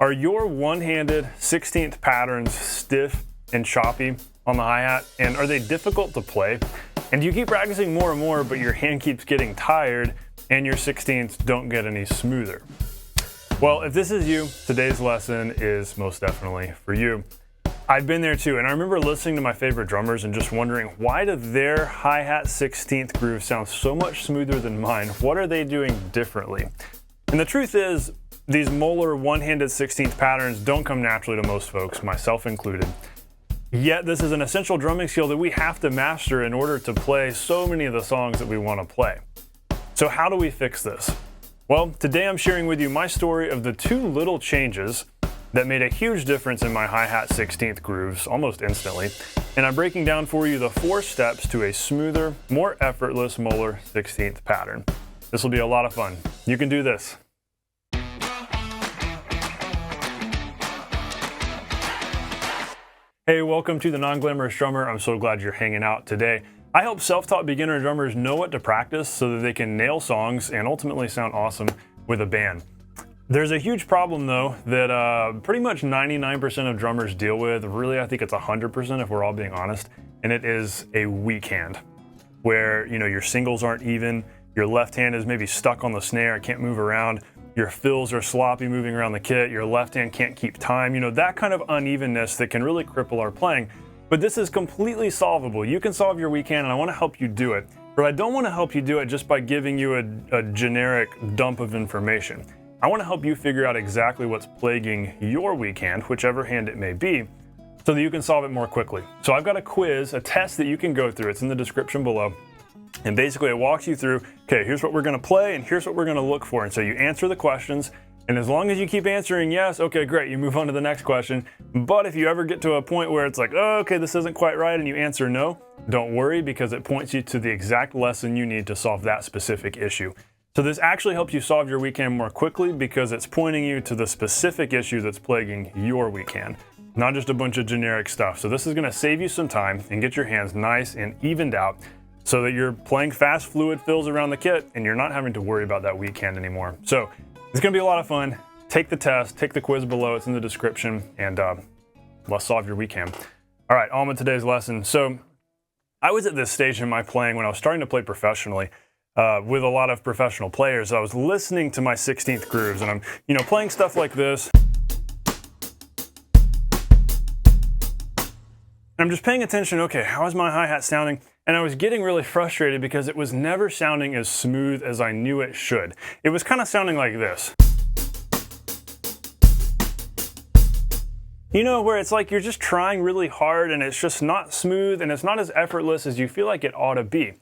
Are your one-handed 16th patterns stiff and choppy on the hi-hat? And are they difficult to play? And do you keep practicing more and more, but your hand keeps getting tired and your 16ths don't get any smoother? Well, if this is you, today's lesson is most definitely for you. I've been there too, and I remember listening to my favorite drummers and just wondering, why do their hi-hat 16th grooves sound so much smoother than mine? What are they doing differently? And the truth is, these Moeller one-handed 16th patterns don't come naturally to most folks, myself included. Yet this is an essential drumming skill that we have to master in order to play so many of the songs that we want to play. So how do we fix this? Well, today I'm sharing with you my story of the two little changes that made a huge difference in my hi-hat 16th grooves almost instantly. And I'm breaking down for you the 4 steps to a smoother, more effortless Moeller 16th pattern. This will be a lot of fun. You can do this. Hey, welcome to the Non-Glamorous Drummer. I'm so glad you're hanging out today. I help self-taught beginner drummers know what to practice so that they can nail songs and ultimately sound awesome with a band. There's a huge problem though that pretty much 99% of drummers deal with. Really, I think it's 100% if we're all being honest, and it is a weak hand where, your singles aren't even, your left hand is maybe stuck on the snare, can't move around. Your fills are sloppy moving around the kit, your left hand can't keep time, that kind of unevenness that can really cripple our playing. But this is completely solvable. You can solve your weak hand, and I want to help you do it. But I don't want to help you do it just by giving you a generic dump of information. I want to help you figure out exactly what's plaguing your weak hand, whichever hand it may be, so that you can solve it more quickly. So I've got a quiz, a test that you can go through. It's in the description below. And basically it walks you through, okay, here's what we're gonna play and here's what we're gonna look for. And so you answer the questions, and as long as you keep answering yes, okay, great, you move on to the next question. But if you ever get to a point where it's like, oh, okay, this isn't quite right, and you answer no, don't worry, because it points you to the exact lesson you need to solve that specific issue. So this actually helps you solve your weak hand more quickly because it's pointing you to the specific issue that's plaguing your weak hand, not just a bunch of generic stuff. So this is gonna save you some time and get your hands nice and evened out, so that you're playing fast, fluid fills around the kit and you're not having to worry about that weak hand anymore. So it's gonna be a lot of fun. Take the test, take the quiz below, it's in the description, and let's solve your weak hand. All right, on with today's lesson. So I was at this stage in my playing when I was starting to play professionally with a lot of professional players. I was listening to my 16th grooves, and I'm playing stuff like this. I'm just paying attention, okay, how is my hi-hat sounding? And I was getting really frustrated because it was never sounding as smooth as I knew it should. It was kind of sounding like this. Where it's like you're just trying really hard and it's just not smooth and it's not as effortless as you feel like it ought to be.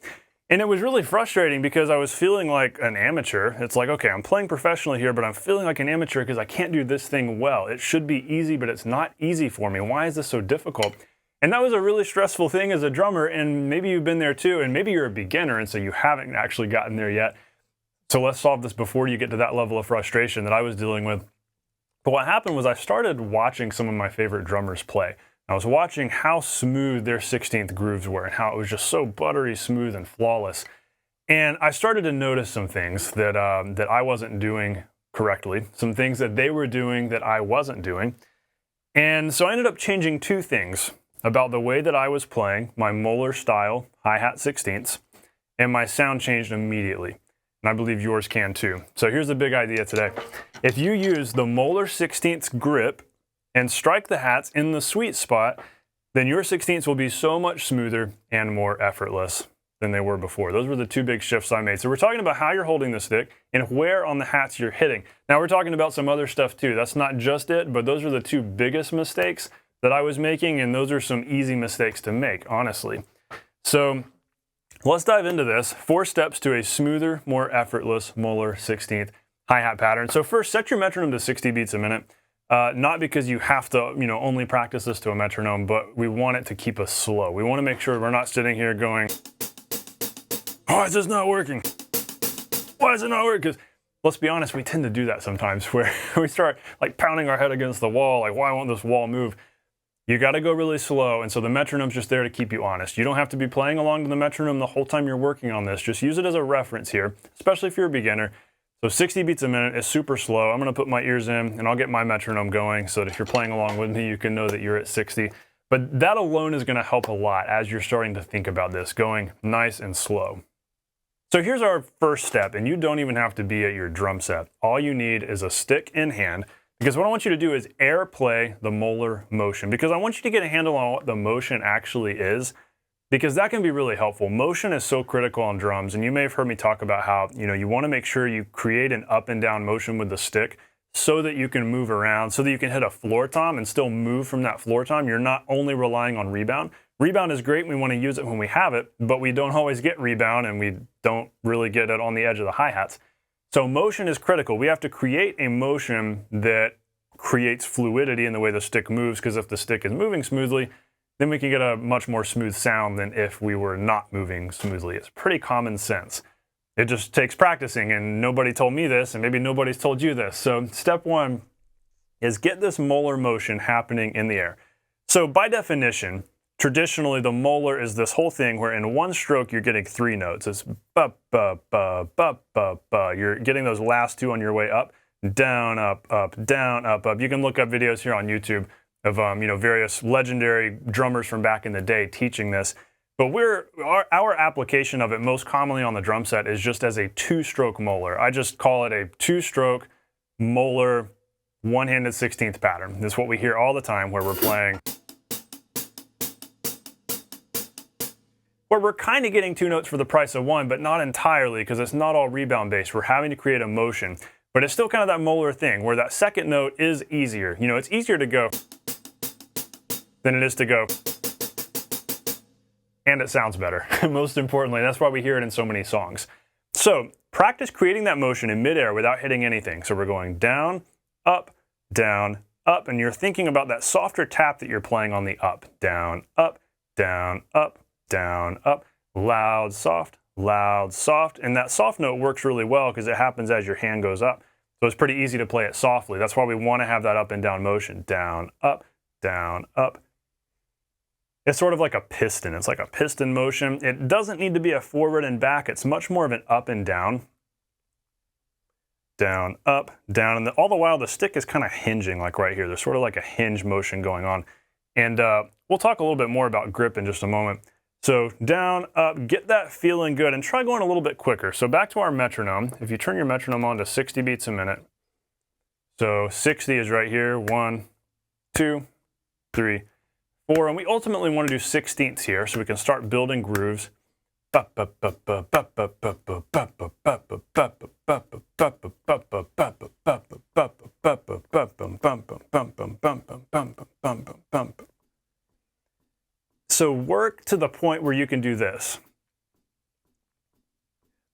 And it was really frustrating because I was feeling like an amateur. It's like, okay, I'm playing professionally here, but I'm feeling like an amateur because I can't do this thing well. It should be easy, but it's not easy for me. Why is this so difficult? And that was a really stressful thing as a drummer, and maybe you've been there too, and maybe you're a beginner and so you haven't actually gotten there yet. So let's solve this before you get to that level of frustration that I was dealing with. But what happened was I started watching some of my favorite drummers play. I was watching how smooth their 16th grooves were and how it was just so buttery smooth and flawless. And I started to notice some things that I wasn't doing correctly, some things that they were doing that I wasn't doing. And so I ended up changing 2 things about the way that I was playing my Moeller style hi-hat 16ths, and my sound changed immediately. And I believe yours can too. So here's the big idea today. If you use the Moeller 16th grip and strike the hats in the sweet spot, then your 16ths will be so much smoother and more effortless than they were before. Those were the 2 big shifts I made. So we're talking about how you're holding the stick and where on the hats you're hitting. Now we're talking about some other stuff too. That's not just it, but those are the 2 biggest mistakes that I was making, and those are some easy mistakes to make, honestly. So let's dive into this. 4 steps to a smoother, more effortless Moeller 16th hi-hat pattern. So first, set your metronome to 60 beats a minute. Not because you have to, only practice this to a metronome, but we want it to keep us slow. We want to make sure we're not sitting here going, why is this not working? Why is it not working? Because let's be honest, we tend to do that sometimes where we start like pounding our head against the wall, like, why won't this wall move? You got to go really slow, and so the metronome's just there to keep you honest. You don't have to be playing along to the metronome the whole time you're working on this. Just use it as a reference here, especially if you're a beginner, So 60 beats a minute is super slow. I'm gonna put my ears in and I'll get my metronome going so that if you're playing along with me, you can know that you're at 60. But that alone is gonna help a lot as you're starting to think about this, going nice and slow. So here's our first step, and you don't even have to be at your drum set. All you need is a stick in hand, because what I want you to do is Airplay the Moeller-motion, because I want you to get a handle on what the motion actually is, because that can be really helpful. Motion is so critical on drums, and you may have heard me talk about how you want to make sure you create an up and down motion with the stick so that you can move around, so that you can hit a floor tom and still move from that floor tom. You're not only relying on rebound. Rebound is great, we want to use it when we have it, but we don't always get rebound and we don't really get it on the edge of the hi-hats. So motion is critical. We have to create a motion that creates fluidity in the way the stick moves, because if the stick is moving smoothly, then we can get a much more smooth sound than if we were not moving smoothly. It's pretty common sense. It just takes practicing, and nobody told me this, and maybe nobody's told you this. So step one is get this Moeller-motion happening in the air. So by definition, traditionally, the Moeller is this whole thing where in one stroke you're getting 3 notes. It's ba ba ba ba ba ba. You're getting those last 2 on your way up, down, up, down, up, up. You can look up videos here on YouTube of various legendary drummers from back in the day teaching this. But our application of it most commonly on the drum set is just as a 2-stroke Moeller. I just call it a 2-stroke Moeller one-handed 16th pattern. This is what we hear all the time where we're playing. Where we're kind of getting 2 notes for the price of 1, but not entirely, because it's not all rebound based. We're having to create a motion, but it's still kind of that Moeller thing where that second note is easier. It's easier to go than it is to go, and it sounds better. Most importantly, that's why we hear it in so many songs. So practice creating that motion in midair without hitting anything. So we're going down, up, and you're thinking about that softer tap that you're playing on the up, down, up, down, up, down, up, loud, soft, and that soft note works really well because it happens as your hand goes up. So it's pretty easy to play it softly. That's why we want to have that up and down motion, down, up, down, up. It's sort of like a piston. It's like a piston motion. It doesn't need to be a forward and back. It's much more of an up and down, up, down, and all the while the stick is kind of hinging, like right here. There's sort of like a hinge motion going on. And we'll talk a little bit more about grip in just a moment. So down, up, get that feeling good, and try going a little bit quicker. So back to our metronome. If you turn your metronome on to 60 beats a minute, so 60 is right here, 1, 2, 3, 4, and we ultimately want to do 16ths here so we can start building grooves. So work to the point where you can do this.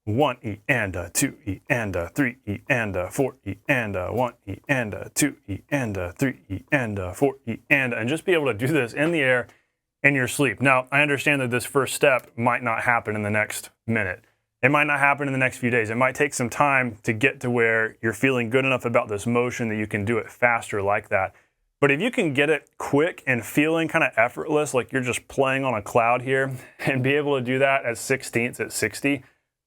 1 E and a 2 E and a 3 E and a 4 E and a 1 E and a 2 E and a 3 E and a 4 E and just be able to do this in the air in your sleep. Now, I understand that this first step might not happen in the next minute. It might not happen in the next few days. It might take some time to get to where you're feeling good enough about this motion that you can do it faster like that. But if you can get it quick and feeling kind of effortless, like you're just playing on a cloud here, and be able to do that at 16ths at 60,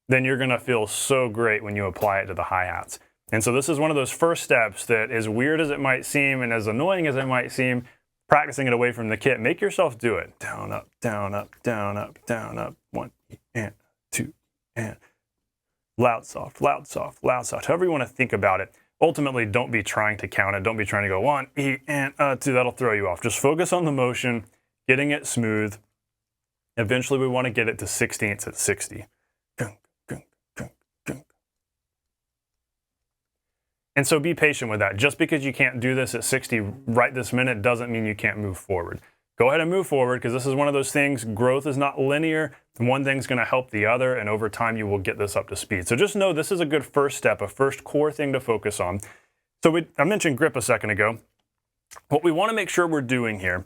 then you're gonna feel so great when you apply it to the hi-hats. And so this is one of those first steps that, as weird as it might seem and as annoying as it might seem, practicing it away from the kit, make yourself do it. Down, up, down, up, down, up, down, up, 1 and 2 and loud, soft, loud, soft, loud, soft. However you want to think about it. Ultimately, don't be trying to count it. Don't be trying to go 1 E and 2. That'll throw you off. Just focus on the motion, getting it smooth. Eventually, we want to get it to 16ths at 60. And so be patient with that. Just because you can't do this at 60 right this minute doesn't mean you can't move forward. Go ahead and move forward, because this is one of those things. Growth is not linear. One thing's going to help the other, and over time you will get this up to speed. So just know this is a good first step, a first core thing to focus on. So I mentioned grip a second ago. What we want to make sure we're doing here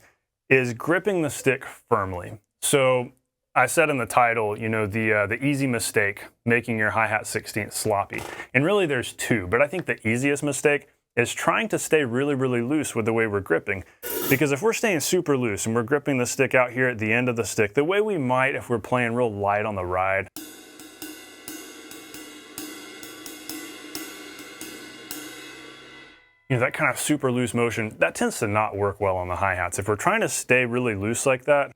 is gripping the stick firmly. So I said in the title, the easy mistake, making your hi-hat 16th sloppy. And really there's 2, but I think the easiest mistake is trying to stay really, really loose with the way we're gripping. Because if we're staying super loose and we're gripping the stick out here at the end of the stick, the way we might if we're playing real light on the ride, that kind of super loose motion, that tends to not work well on the hi-hats. If we're trying to stay really loose like that,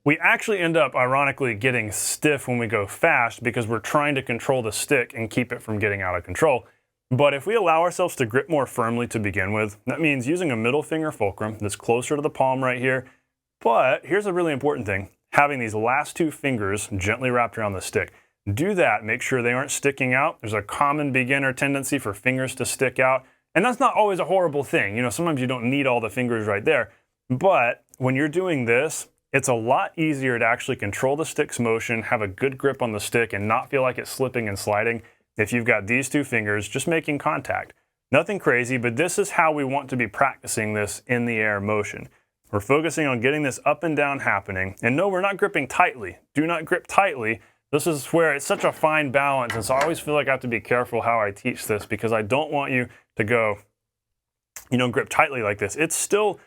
we actually end up, ironically, getting stiff when we go fast because we're trying to control the stick and keep it from getting out of control. But if we allow ourselves to grip more firmly to begin with, that means using a middle finger fulcrum that's closer to the palm right here. But here's a really important thing, having these last two fingers gently wrapped around the stick. Do that, make sure they aren't sticking out. There's a common beginner tendency for fingers to stick out, and that's not always a horrible thing. Sometimes you don't need all the fingers right there. But when you're doing this, it's a lot easier to actually control the stick's motion, have a good grip on the stick, and not feel like it's slipping and sliding if you've got these two fingers just making contact. Nothing crazy, but this is how we want to be practicing this in the air motion. We're focusing on getting this up and down happening. And no, we're not gripping tightly. Do not grip tightly. This is where it's such a fine balance, and so I always feel like I have to be careful how I teach this because I don't want you to go, grip tightly like this. It's still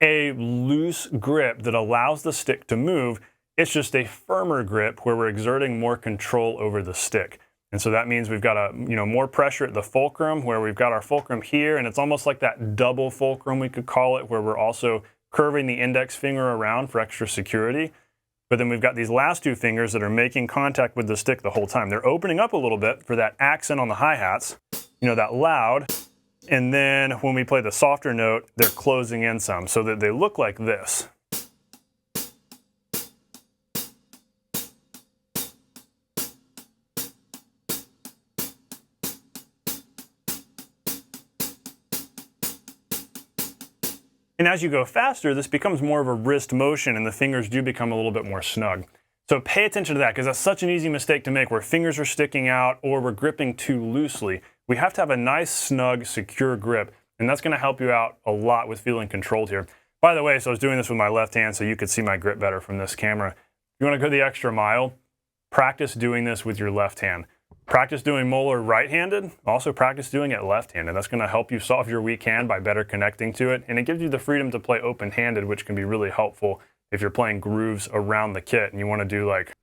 a loose grip that allows the stick to move. It's just a firmer grip where we're exerting more control over the stick. And so that means we've got more pressure at the fulcrum, where we've got our fulcrum here, and it's almost like that double fulcrum, we could call it, where we're also curving the index finger around for extra security. But then we've got these last two fingers that are making contact with the stick the whole time. They're opening up a little bit for that accent on the hi-hats, that loud. And then when we play the softer note, they're closing in some so that they look like this. And as you go faster, this becomes more of a wrist motion and the fingers do become a little bit more snug. So pay attention to that because that's such an easy mistake to make where fingers are sticking out or we're gripping too loosely. We have to have a nice, snug, secure grip, and that's going to help you out a lot with feeling controlled here. By the way, so I was doing this with my left hand so you could see my grip better from this camera. If you want to go the extra mile, practice doing this with your left hand. Practice doing Moeller right-handed, also practice doing it left-handed. That's going to help you solve your weak hand by better connecting to it, and it gives you the freedom to play open-handed, which can be really helpful if you're playing grooves around the kit and you want to do like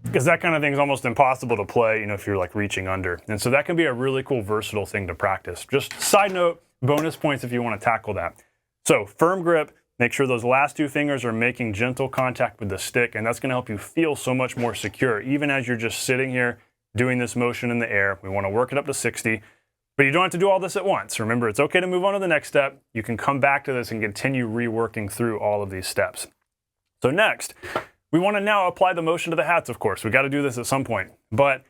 because that kind of thing is almost impossible to play, if you're like reaching under. And so that can be a really cool, versatile thing to practice. Just side note, bonus points if you want to tackle that. So firm grip. Make sure those last two fingers are making gentle contact with the stick, and that's going to help you feel so much more secure, even as you're just sitting here doing this motion in the air. We want to work it up to 60, but you don't have to do all this at once. Remember, it's okay to move on to the next step. You can come back to this and continue reworking through all of these steps. So next, we want to now apply the motion to the hats, of course. We got to do this at some point. But,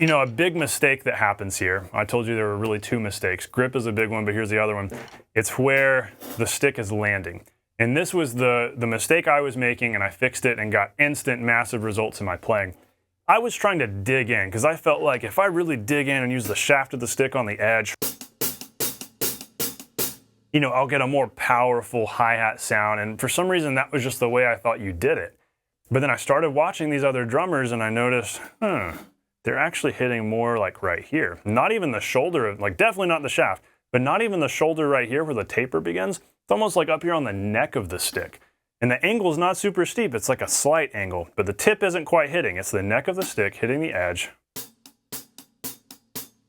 a big mistake that happens here, I told you there were really two mistakes. Grip is a big one, but here's the other one. It's where the stick is landing. And this was the mistake I was making, and I fixed it and got instant massive results in my playing. I was trying to dig in because I felt like if I really dig in and use the shaft of the stick on the edge, I'll get a more powerful hi-hat sound. And for some reason, that was just the way I thought you did it. But then I started watching these other drummers and I noticed, they're actually hitting more like right here. Not even the shoulder, like definitely not the shaft, but not even the shoulder right here where the taper begins. It's almost like up here on the neck of the stick. And the angle is not super steep, it's like a slight angle, but the tip isn't quite hitting. It's the neck of the stick hitting the edge.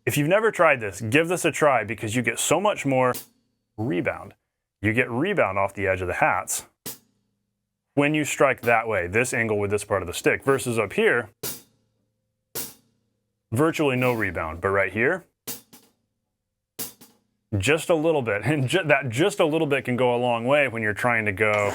If you've never tried this, give this a try because you get so much more rebound. You get rebound off the edge of the hats when you strike that way, this angle with this part of the stick, versus up here, virtually no rebound, but right here, just a little bit, and that just a little bit can go a long way when you're trying to go.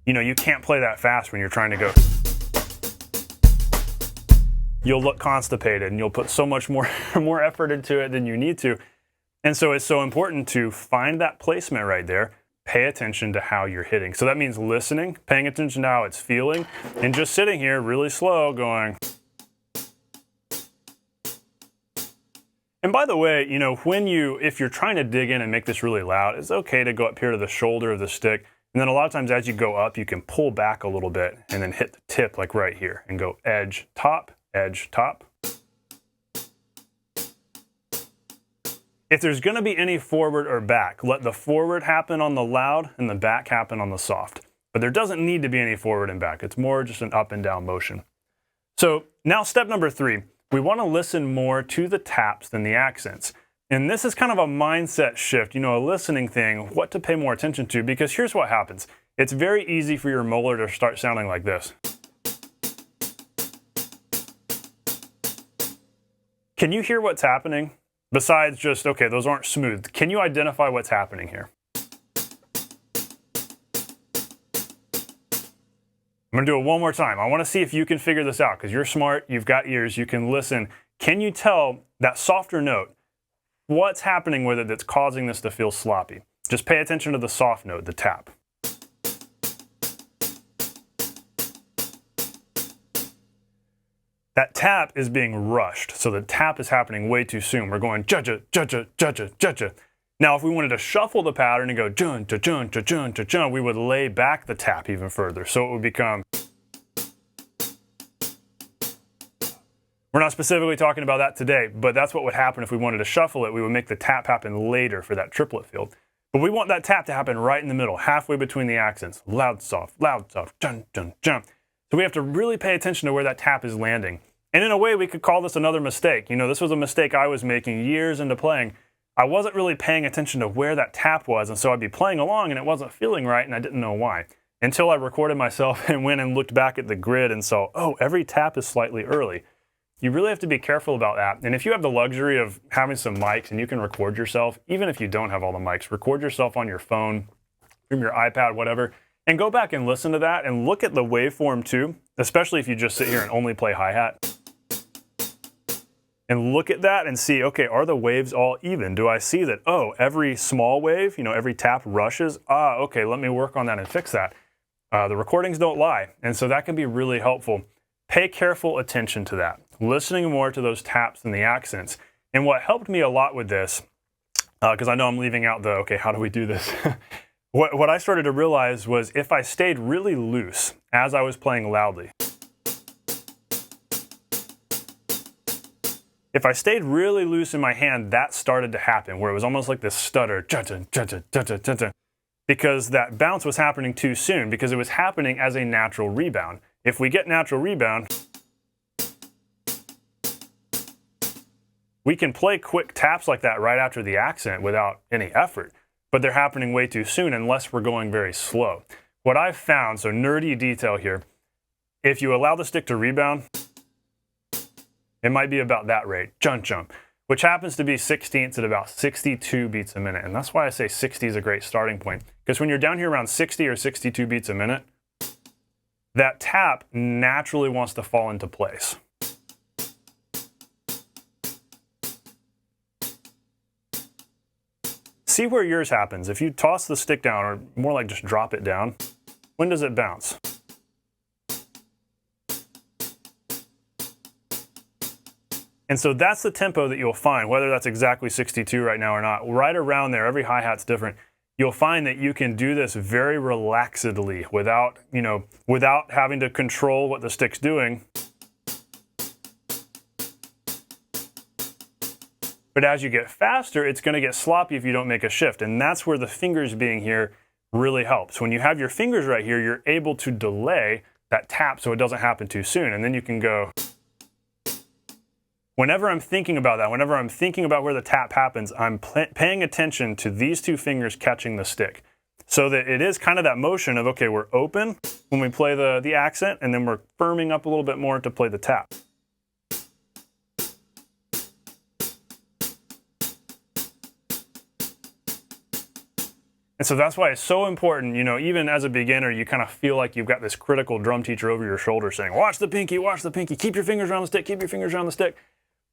You can't play that fast when you're trying to go. You'll look constipated and you'll put so much more effort into it than you need to. And so it's so important to find that placement right there. Pay attention to how you're hitting. So that means listening, paying attention to how it's feeling, and just sitting here really slow going. And by the way, if you're trying to dig in and make this really loud, it's okay to go up here to the shoulder of the stick And then a lot of times as you go up, you can pull back a little bit and then hit the tip like right here and go edge, top, edge, top. If there's gonna be any forward or back, let the forward happen on the loud and the back happen on the soft. But there doesn't need to be any forward and back. It's more just an up and down motion. So now step number 3, we wanna listen more to the taps than the accents. And this is kind of a mindset shift, a listening thing, what to pay more attention to, because here's what happens. It's very easy for your Moeller to start sounding like this. Can you hear what's happening? Besides just, okay, those aren't smooth. Can you identify what's happening here? I'm gonna do it one more time. I wanna see if you can figure this out, because you're smart, you've got ears, you can listen. Can you tell that softer note? What's happening with it that's causing this to feel sloppy? Just pay attention to the soft note, the tap. That tap is being rushed, so the tap is happening way too soon. We're going ja-ja, ja-ja, ja-ja, ja-ja. Now, if we wanted to shuffle the pattern and go jun, ja-jun, ja-jun, ja-jun, we would lay back the tap even further, so it would become. We're not specifically talking about that today, but that's what would happen if we wanted to shuffle it. We would make the tap happen later for that triplet field. But we want that tap to happen right in the middle, halfway between the accents. Loud, soft, jun, jun, jun. So we have to really pay attention to where that tap is landing. And in a way, we could call this another mistake. This was a mistake I was making years into playing. I wasn't really paying attention to where that tap was, and so I'd be playing along and it wasn't feeling right, and I didn't know why. Until I recorded myself and went and looked back at the grid and saw, oh, every tap is slightly early. You really have to be careful about that. And if you have the luxury of having some mics and you can record yourself, even if you don't have all the mics, record yourself on your phone, from your iPad, whatever, and go back and listen to that and look at the waveform too, especially if you just sit here and only play hi-hat. And look at that and see, okay, are the waves all even? Do I see that, oh, every small wave, every tap rushes? Okay, let me work on that and fix that. The recordings don't lie, and so that can be really helpful. Pay careful attention to that, listening more to those taps than the accents. And what helped me a lot with this, because I know I'm leaving out the, okay, how do we do this? What I started to realize was if I stayed really loose as I was playing loudly, if I stayed really loose in my hand, that started to happen, where it was almost like this stutter, because that bounce was happening too soon, because it was happening as a natural rebound. If we get natural rebound, we can play quick taps like that right after the accent without any effort, but they're happening way too soon unless we're going very slow. What I've found, so nerdy detail here, if you allow the stick to rebound, it might be about that rate, jump, which happens to be 16ths at about 62 beats a minute. And that's why I say 60 is a great starting point, because when you're down here around 60 or 62 beats a minute, that tap naturally wants to fall into place. See where yours happens. If you toss the stick down, or more like just drop it down, when does it bounce? And so that's the tempo that you'll find, whether that's exactly 62 right now or not. Right around there, every hi-hat's different. You'll find that you can do this very relaxedly without having to control what the stick's doing. But as you get faster, it's going to get sloppy if you don't make a shift. And that's where the fingers being here really helps. When you have your fingers right here, you're able to delay that tap so it doesn't happen too soon. And then you can go. Whenever I'm thinking about that, whenever I'm thinking about where the tap happens, I'm paying attention to these two fingers catching the stick. So that it is kind of that motion of, okay, we're open when we play the accent, and then we're firming up a little bit more to play the tap. And so that's why it's so important, even as a beginner, you kind of feel like you've got this critical drum teacher over your shoulder saying, watch the pinky, keep your fingers around the stick, keep your fingers around the stick.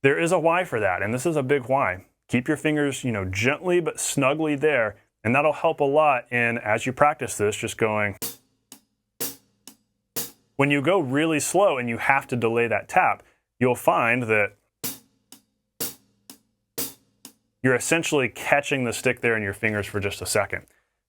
There is a why for that, and this is a big why. Keep your fingers, gently but snugly there, and that'll help a lot in, as you practice this, just going. When you go really slow and you have to delay that tap, you'll find that you're essentially catching the stick there in your fingers for just a second.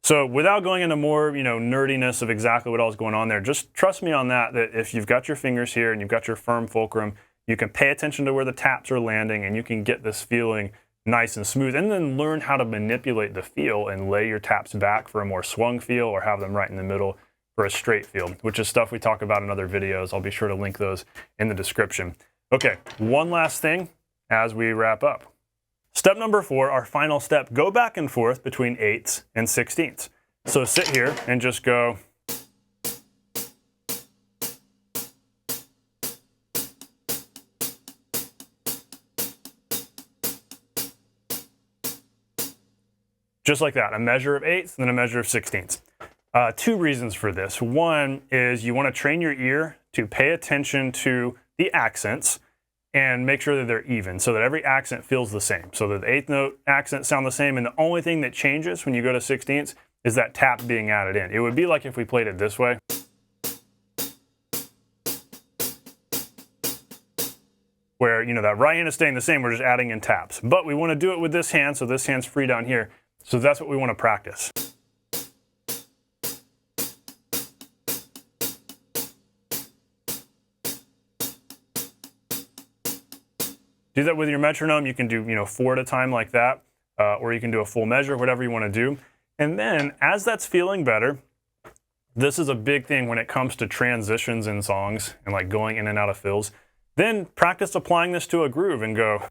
So without going into more, nerdiness of exactly what all is going on there, just trust me on that if you've got your fingers here and you've got your firm fulcrum, you can pay attention to where the taps are landing and you can get this feeling nice and smooth, and then learn how to manipulate the feel and lay your taps back for a more swung feel or have them right in the middle for a straight feel, which is stuff we talk about in other videos. I'll be sure to link those in the description. Okay, one last thing as we wrap up. Step number 4, our final step, go back and forth between 8ths and 16ths. So sit here and just go. Just like that, a measure of 8ths and then a measure of 16ths. 2 reasons for this. One is you want to train your ear to pay attention to the accents and make sure that they're even so that every accent feels the same. So that the 8th note accents sound the same, and the only thing that changes when you go to 16ths is that tap being added in. It would be like if we played it this way. Where, that right hand is staying the same, we're just adding in taps. But we want to do it with this hand, so this hand's free down here. So that's what we want to practice. Do that with your metronome. You can do 4 at a time like that, or you can do a full measure, whatever you want to do. And then as that's feeling better, this is a big thing when it comes to transitions in songs and like going in and out of fills. Then practice applying this to a groove and go.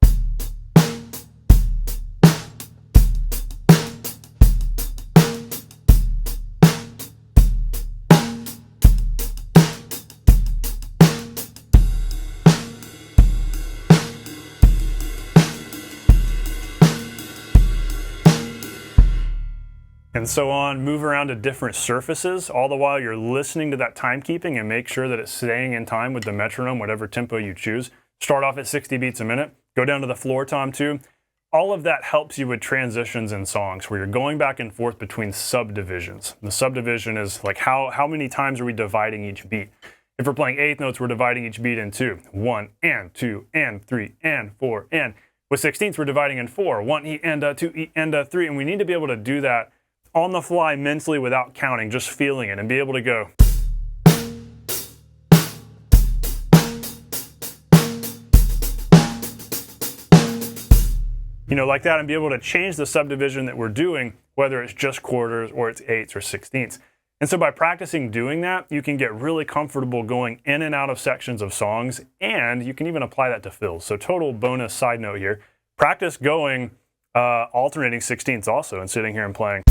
And so on, move around to different surfaces, all the while you're listening to that timekeeping and make sure that it's staying in time with the metronome, whatever tempo you choose. Start off at 60 beats a minute, go down to the floor tom too. All of that helps you with transitions in songs where you're going back and forth between subdivisions. The subdivision is like how many times are we dividing each beat? If we're playing 8th notes, we're dividing each beat in 2. 1 and 2 and 3 and 4 and. With 16ths, we're dividing in 4. 1 E and 2 E and 3. And we need to be able to do that on the fly mentally without counting, just feeling it and be able to go. Like that, and be able to change the subdivision that we're doing, whether it's just quarters or it's 8ths or 16ths. And so by practicing doing that, you can get really comfortable going in and out of sections of songs, and you can even apply that to fills. So total bonus side note here, practice going alternating 16ths also and sitting here and playing.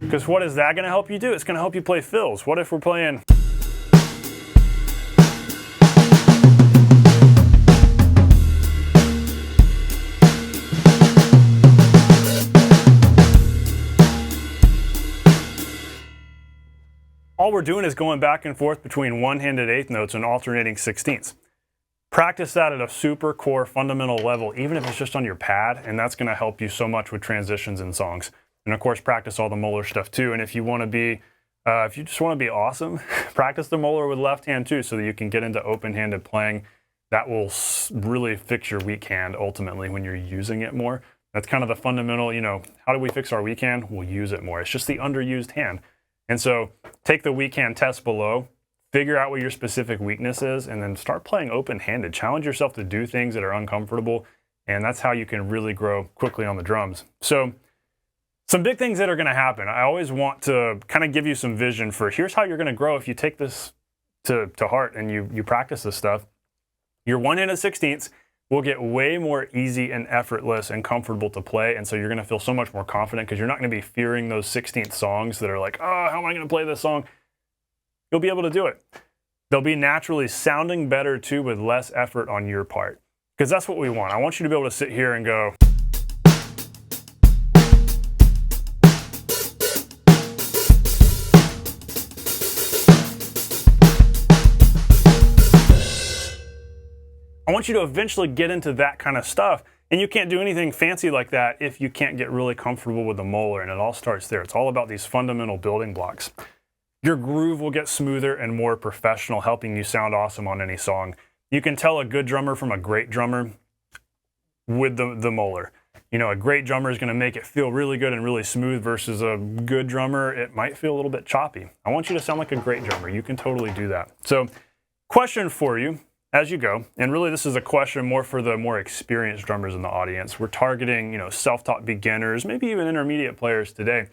Because what is that going to help you do? It's going to help you play fills. What if we're playing? All we're doing is going back and forth between one-handed 8th notes and alternating 16ths. Practice that at a super core fundamental level, even if it's just on your pad, and that's going to help you so much with transitions in songs. And of course, practice all the Moeller stuff too. And if you want to be, if you just want to be awesome, practice the Moeller with left hand too, so that you can get into open-handed playing. That will really fix your weak hand ultimately when you're using it more. That's kind of the fundamental, how do we fix our weak hand? We'll use it more. It's just the underused hand. And so take the weak hand test below, figure out what your specific weakness is, and then start playing open-handed. Challenge yourself to do things that are uncomfortable, and that's how you can really grow quickly on the drums. So some big things that are going to happen. I always want to kind of give you some vision for here's how you're going to grow if you take this to heart and you practice this stuff. Your one-handed 16ths will get way more easy and effortless and comfortable to play, and so you're going to feel so much more confident because you're not going to be fearing those 16th songs that are like, oh, how am I going to play this song? You'll be able to do it. They'll be naturally sounding better too with less effort on your part, because that's what we want. I want you to be able to sit here and go. I want you to eventually get into that kind of stuff, and you can't do anything fancy like that if you can't get really comfortable with the Moeller, and it all starts there. It's all about these fundamental building blocks. Your groove will get smoother and more professional, helping you sound awesome on any song. You can tell a good drummer from a great drummer with the Moeller. You know, a great drummer is going to make it feel really good and really smooth versus a good drummer, it might feel a little bit choppy. I want you to sound like a great drummer. You can totally do that. So, question for you as you go, and really this is a question more for the more experienced drummers in the audience. We're targeting, you know, self-taught beginners, maybe even intermediate players today.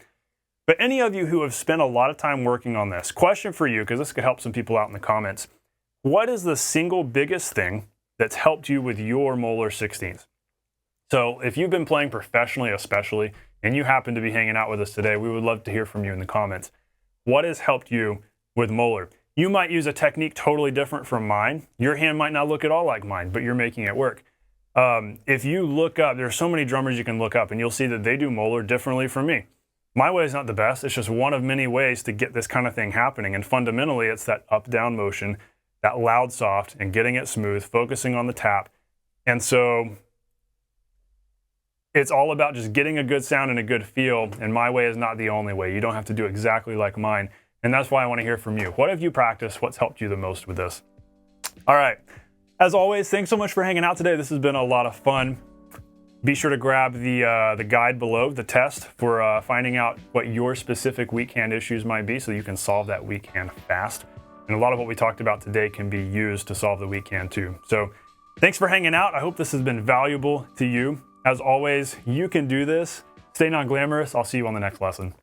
But any of you who have spent a lot of time working on this, question for you, because this could help some people out in the comments. What is the single biggest thing that's helped you with your Moeller 16s? So if you've been playing professionally especially, and you happen to be hanging out with us today, we would love to hear from you in the comments. What has helped you with Moeller? You might use a technique totally different from mine. Your hand might not look at all like mine, but you're making it work. If you look up, there are so many drummers you can look up, and you'll see that they do Moeller differently from me. My way is not the best. It's just one of many ways to get this kind of thing happening. And fundamentally, it's that up-down motion, that loud soft, and getting it smooth, focusing on the tap. And so it's all about just getting a good sound and a good feel. And my way is not the only way. You don't have to do exactly like mine. And that's why I want to hear from you. What have you practiced? What's helped you the most with this? All right. As always, thanks so much for hanging out today. This has been a lot of fun. Be sure to grab the guide below, the test, for finding out what your specific weak hand issues might be so you can solve that weak hand fast. And a lot of what we talked about today can be used to solve the weak hand too. So thanks for hanging out. I hope this has been valuable to you. As always, you can do this. Stay non-glamorous. I'll see you on the next lesson.